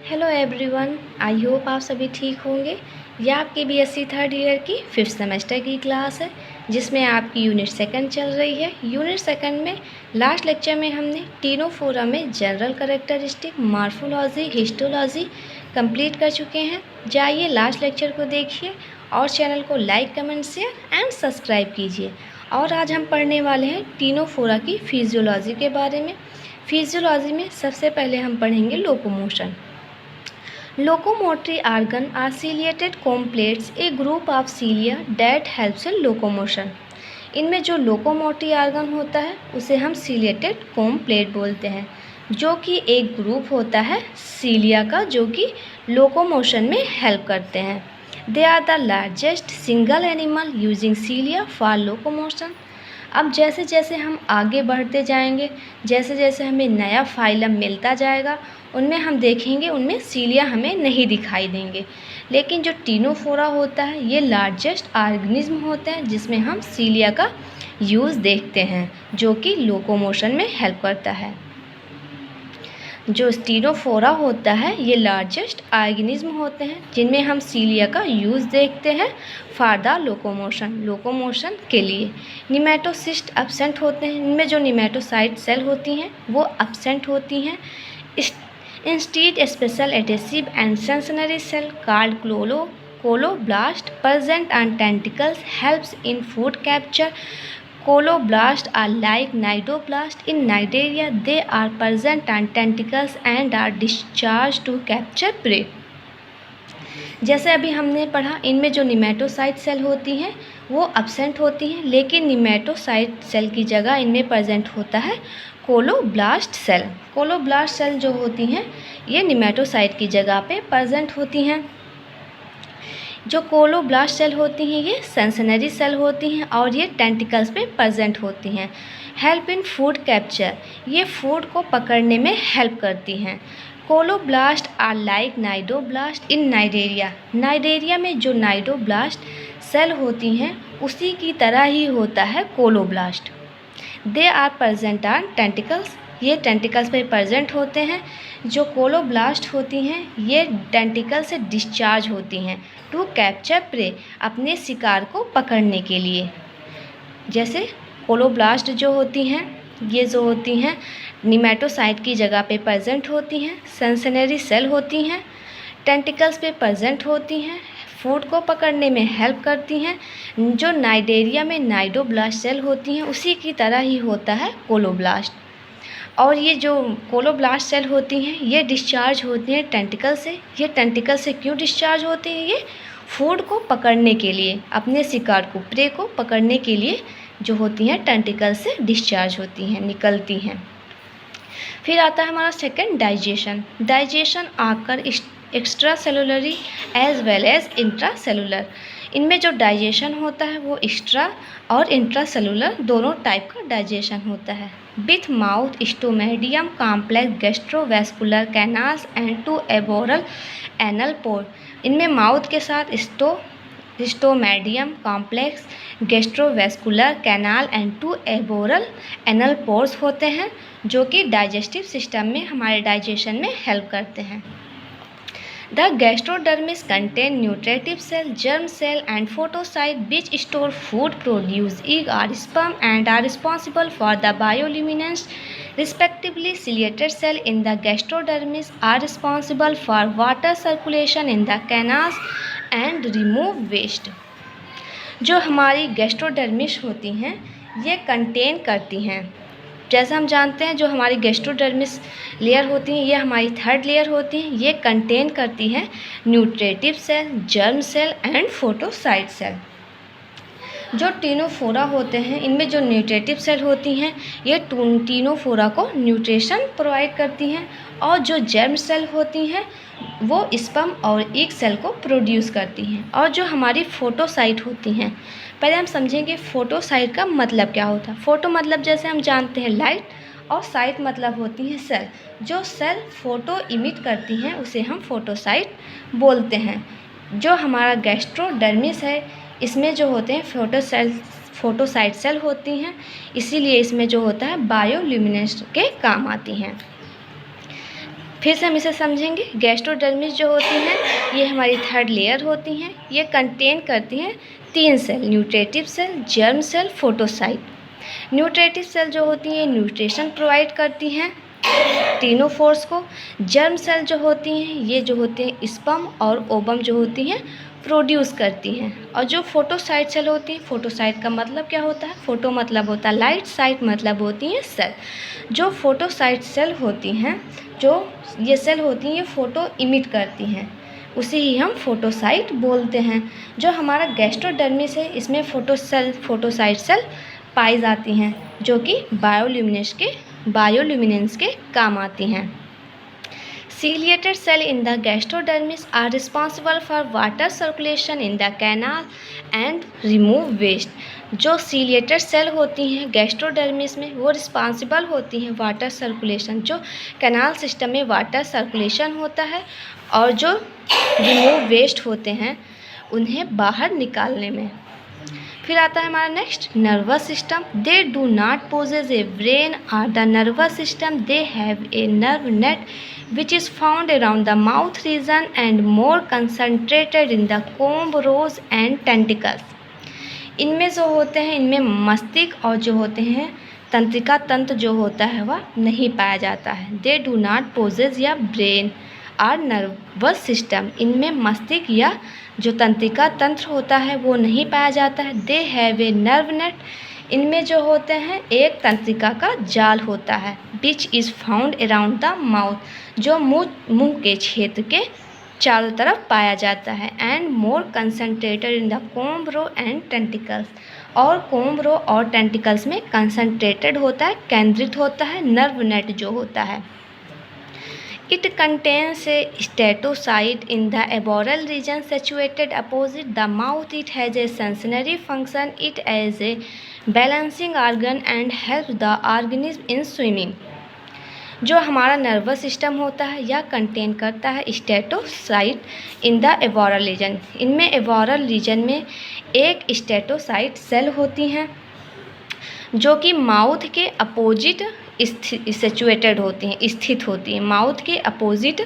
Hello everyone, I hope आप सभी ठीक होंगे। यह आपकी बीएससी थर्ड ईयर की 5th सेमेस्टर की क्लास है जिसमें आपकी यूनिट सेकंड चल रही है। यूनिट सेकंड में लास्ट लेक्चर में हमने तीनों फोरम में general characteristic, morphology, histology complete कर चुके हैं। जाइए लास्ट लेक्चर को देखिए और चैनल को like, comment, share and subscribe कीजिए। और आज हम पढ़ने वाले हैं तीनों फोरा की फिजियोलॉजी के बारे में। फिजियोलॉजी में सबसे पहले हम पढ़ेंगे locomotion. Locomotory organ are ciliated complaints, a group of cilia that helps in locomotion। इनमें जो लोकोमोटरी आर्गन होता है उसे हम सीलिएटेड कॉम्प्लेट बोलते हैं, जो कि एक ग्रुप होता है सीलिया का, जो कि लोकोमोशन में हेल्प करते हैं। They are the largest single animal using cilia for locomotion. अब जैसे जैसे हम आगे बढ़ते जाएंगे, जैसे जैसे हमें नया फाइलम मिलता जाएगा, उनमें हम देखेंगे उनमें सीलिया हमें नहीं दिखाई देंगे। लेकिन जो टीनोफोरा होता है ये लार्जेस्ट ऑर्गेनिज्म होते हैं जिसमें हम सीलिया का यूज़ देखते हैं, जो कि लोकोमोशन में हेल्प करता है। जो स्टीनोफोरा होता है ये लार्जेस्ट ऑर्गेनिज्म होते हैं जिनमें हम सीलिया का यूज़ देखते हैं फॉर द लोकोमोशन के लिए। निमेटोसिस्ट एब्सेंट होते हैं। इनमें जो निमेटोसाइट सेल होती हैं वो एब्सेंट होती हैं। Instead special adhesive and sensory cell called colloblast present on tentacles helps in food capture. Coloblasts are like cnidoblast in cnidaria. They are present on tentacles and are discharged to capture prey। जैसे अभी हमने पढ़ा, इनमें जो nematocyte cell होती हैं वो absent होती हैं, लेकिन निमेटोसाइट सेल की जगह इनमें प्रेजेंट होता है कोलोब्लास्ट सेल। कोलोब्लास्ट सेल जो होती हैं ये निमेटोसाइट की जगह पे प्रेजेंट होती हैं। जो कोलोब्लास्ट सेल होती हैं ये सेंसनरी सेल होती हैं और ये टेंटिकल्स पे प्रेजेंट होती हैं। हेल्प इन फूड कैप्चर, ये फूड को पकड़ने में हेल्प करती हैं। Colloblast are like cnidoblast in Cnidaria. Cnidaria में जो नाइडोब्लास्ट सेल होती हैं उसी की तरह ही होता है colloblast. They are present on tentacles, ये टेंटिकल्स पे प्रेजेंट होते हैं। जो कोलोब्लास्ट होती हैं ये टेंटिकल से डिस्चार्ज होती हैं टू कैप्चर प्रे, अपने शिकार को पकड़ने के लिए। जैसे कोलोब्लास्ट जो होती हैं ये जो होती हैं निमेटोसाइट की जगह पे प्रेजेंट होती हैं, सेंसनरी सेल होती हैं, टेंटिकल्स पे प्रेजेंट होती हैं, फूड को पकड़ने में हेल्प करती हैं। जो नाइडेरिया में नाइडोब्लास्ट सेल होती हैं उसी की तरह ही होता है कोलोब्लास्ट। और ये जो कोलोब्लास्ट सेल होती हैं ये डिस्चार्ज होती हैं टेंटिकल से। ये टेंटिकल से क्यों डिस्चार्ज होती हैं? ये फूड को पकड़ने के लिए, अपने शिकार को, प्रे को पकड़ने के लिए जो होती हैं टेंटिकल से डिस्चार्ज होती हैं, निकलती हैं। फिर आता है हमारा सेकंड, डाइजेशन। डाइजेशन आकर extracellularly as well as intracellular. इनमें जो डाइजेशन होता है वो एक्स्ट्रा और इंट्रा सेलुलर दोनों टाइप का डाइजेशन होता है। With mouth stomodeum complex gastrovascular canals and two aboral anal pore. इनमें माउथ के साथ stomodeum complex gastrovascular canal and two aboral anal pores होते हैं, जो कि डाइजेस्टिव सिस्टम में हमारे डाइजेशन में हेल्प करते हैं। The gastrodermis contain nutritive cell, germ cell and photocyte which store food, produce egg or sperm and are responsible for the bioluminescence respectively. Ciliated cell in the gastrodermis are responsible for water circulation in the canals and remove waste। जो हमारी gastrodermis होती हैं ये contain करती हैं, जैसा हम जानते हैं जो हमारी गैस्ट्रोडर्मिस लेयर होती हैं ये हमारी थर्ड लेयर होती हैं। ये कंटेन करती हैं nutritive cell, germ cell and photocyte cell. जो टीनोफोरा होते हैं इनमें जो न्यूट्रेटिव सेल होती हैं ये टीनोफोरा को न्यूट्रिशन प्रोवाइड करती हैं, और जो जर्म सेल होती हैं वो स्पर्म और एग सेल को प्रोड्यूस करती हैं। और जो हमारी फोटोसाइट होती हैं, पहले हम समझेंगे फोटोसाइट का मतलब क्या होता है। फोटो मतलब जैसे हम जानते हैं लाइट, और साइट मतलब होती हैं सेल। जो सेल फोटो इमिट करती हैं उसे हम फोटोसाइट बोलते हैं। जो हमारा गैस्ट्रोडर्मिस है इसमें जो होते हैं फोटोसाइट सेल होती हैं, इसीलिए इसमें जो होता है बायोल्यूमिनेसेंस के काम आती हैं। फिर से हम इसे समझेंगे। गैस्ट्रोडर्मिस जो होती हैं ये हमारी थर्ड लेयर होती हैं। ये कंटेन करती हैं 3 cell, nutritive cell, germ cell, photocyte. Nutritive cell जो होती हैं न्यूट्रिशन प्रोवाइड करती हैं टिनोफोर्स को। जर्म सेल जो होती हैं ये जो होते हैं स्पर्म और ओवम जो होती हैं प्रोड्यूस करती हैं। और जो फोटोसाइट सेल होती हैं, फोटोसाइट का मतलब क्या होता है? फोटो मतलब होता है लाइट, साइट मतलब होती हैं सेल। जो फोटोसाइट सेल होती हैं, जो ये सेल होती हैं ये फ़ोटो इमिट करती हैं, उसे ही हम फोटोसाइट बोलते हैं। जो हमारा गैस्ट्रोडर्मिस है इसमें फोटोसाइट सेल पाई जाती हैं जो कि बायोल्यूमिनेंस के काम आती हैं। Ciliated cell in the gastrodermis are responsible for water circulation in the canal and remove waste। जो सीलिएटेड सेल होती हैं गैस्ट्रोडर्मिस में वो रिस्पॉन्सिबल होती हैं वाटर सर्कुलेशन, जो कैनाल सिस्टम में वाटर सर्कुलेशन होता है और जो रिमूव वेस्ट होते हैं उन्हें बाहर निकालने में। फिर आता है हमारा next nervous system. They do not possess a brain और the nervous system, they have a nerve net which is found around the mouth region and more concentrated in the comb rows and tentacles। इनमें जो होते हैं इनमें मस्तिष्क और जो होते हैं तंत्रिका तंत्र जो होता है वह नहीं पाया जाता है। दे डू नॉट पोजेज या ब्रेन और नर्वस सिस्टम, इनमें मस्तिष्क या जो तंत्रिका तंत्र होता है वो नहीं पाया जाता है। दे हैव ए नर्व नेट, इनमें जो होते हैं एक तंत्रिका का जाल होता है। Which is found around the mouth, जो मुंह के क्षेत्र के चारों तरफ पाया जाता है। And more concentrated in the comb row and tentacles, और कोम्ब रो और टेंटिकल्स में कंसनट्रेटेड होता है, केंद्रित होता है नर्व नेट जो होता है। It contains a statocyte in the aboral region situated opposite the mouth. It has a sensory function. It is a balancing organ and helps the organism in swimming। जो हमारा नर्वस सिस्टम होता है यह contain करता है स्टेटोसाइट in the एवोरल reason. इनमें एवोरल reason में एक स्टेटोसाइट सेल होती हैं जो कि माउथ के अपोजिट सिचुएटेड होती हैं, स्थित होती हैं। माउथ के अपोजिट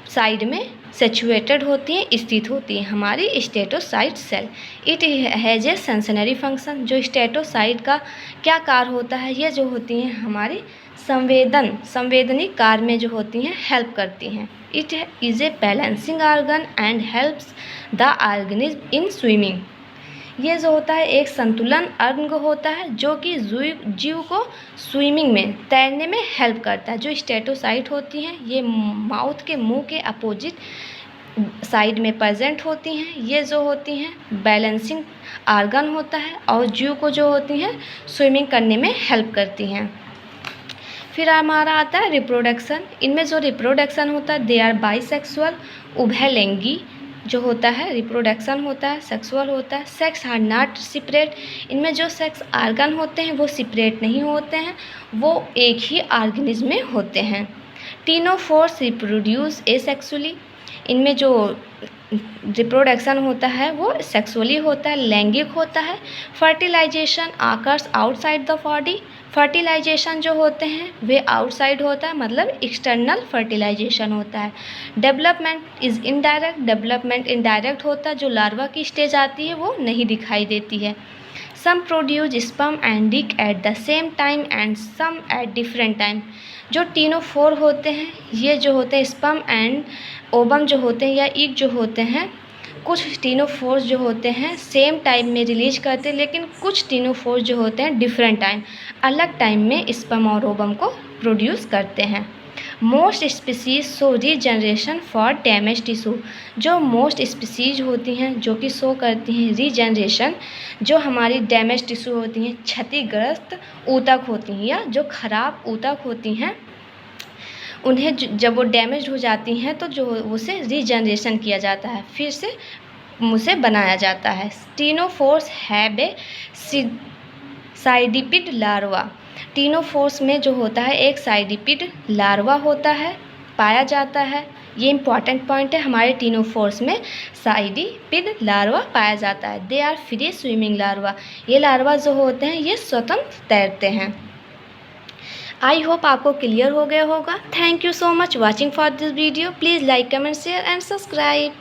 साइड में सिचुएटेड होती हैं, स्थित होती हैं हमारी statocyte cell. It has a sensory function, जो स्टेटोसाइट का क्या कार्य होता है? ये जो होती हैं हमारी संवेदनिक कार्य में जो होती हैं हेल्प करती हैं। It is a balancing organ and helps the organism in swimming. ये जो होता है एक संतुलन अंग होता है जो कि जीव को स्विमिंग में तैरने में हेल्प करता है। जो स्टेटोसाइट होती हैं ये माउथ के मुंह के अपोजिट साइड में प्रेजेंट होती हैं। ये जो होती हैं बैलेंसिंग ऑर्गन होता है और जीव को जो होती हैं स्विमिंग करने में हेल्प करती हैं। फिर हमारा आता है रिप्रोडक्शन। इनमें जो रिप्रोडक्शन होता है दे आर बाइसेक्सुअल, उभयलिंगी जो होता है रिप्रोडक्शन होता है, सेक्सुअल होता है। सेक्स आर नॉट सेपरेट, इनमें जो सेक्स आर्गन होते हैं वो सेपरेट नहीं होते हैं, वो एक ही ऑर्गेनिज्म में होते हैं। टिनोफोर्स रिप्रोड्यूस एसेक्सुअली, इनमें जो रिप्रोडक्शन होता है वो सेक्सुअली होता है, लैंगिक होता है। Fertilisation occurs outside the body, fertilisation जो होते हैं वे आउटसाइड होता है, मतलब एक्सटर्नल फर्टिलाइजेशन होता है। Development is indirect, development indirect होता है, जो लार्वा की स्टेज आती है वो नहीं दिखाई देती है। सम प्रोड्यूस स्पर्म एंड डिक at the same time and some at different time. जो टिनोफोर होते हैं ये जो होते हैं स्पर्म एंड ओवम जो होते हैं या ईग जो होते हैं, कुछ टिनोफोर्स जो होते हैं सेम टाइम में रिलीज करते हैं, लेकिन कुछ टिनोफोर्स जो होते हैं डिफरेंट टाइम, अलग टाइम में स्पर्म और ओवम को प्रोड्यूस करते हैं। Most species show regeneration for damage tissue, जो मोस्ट स्पीसीज होती हैं जो कि शो करती हैं रीजनरेशन, जो हमारी डैमेज टिश्यू होती हैं, क्षतिग्रस्त ऊतक होती हैं या जो खराब ऊतक होती हैं, उन्हें जब वो डैमेज हो जाती हैं तो जो उसे रीजनरेशन किया जाता है, फिर से उसे बनाया जाता है। टिनोफोर्स हैव ए साइडिपिड लार्वा, टिनोफोर्स में जो होता है एक साइडिपिड लार्वा होता है, पाया जाता है। ये इंपॉर्टेंट पॉइंट है, हमारे टिनोफोर्स में साइडिपिड लार्वा पाया जाता है। They are free swimming larva, ये लार्वा जो होते हैं ये स्वतंत्र तैरते हैं। आई होप आपको क्लियर हो गया होगा। Thank you so much watching for this video. Please like, comment, share and subscribe.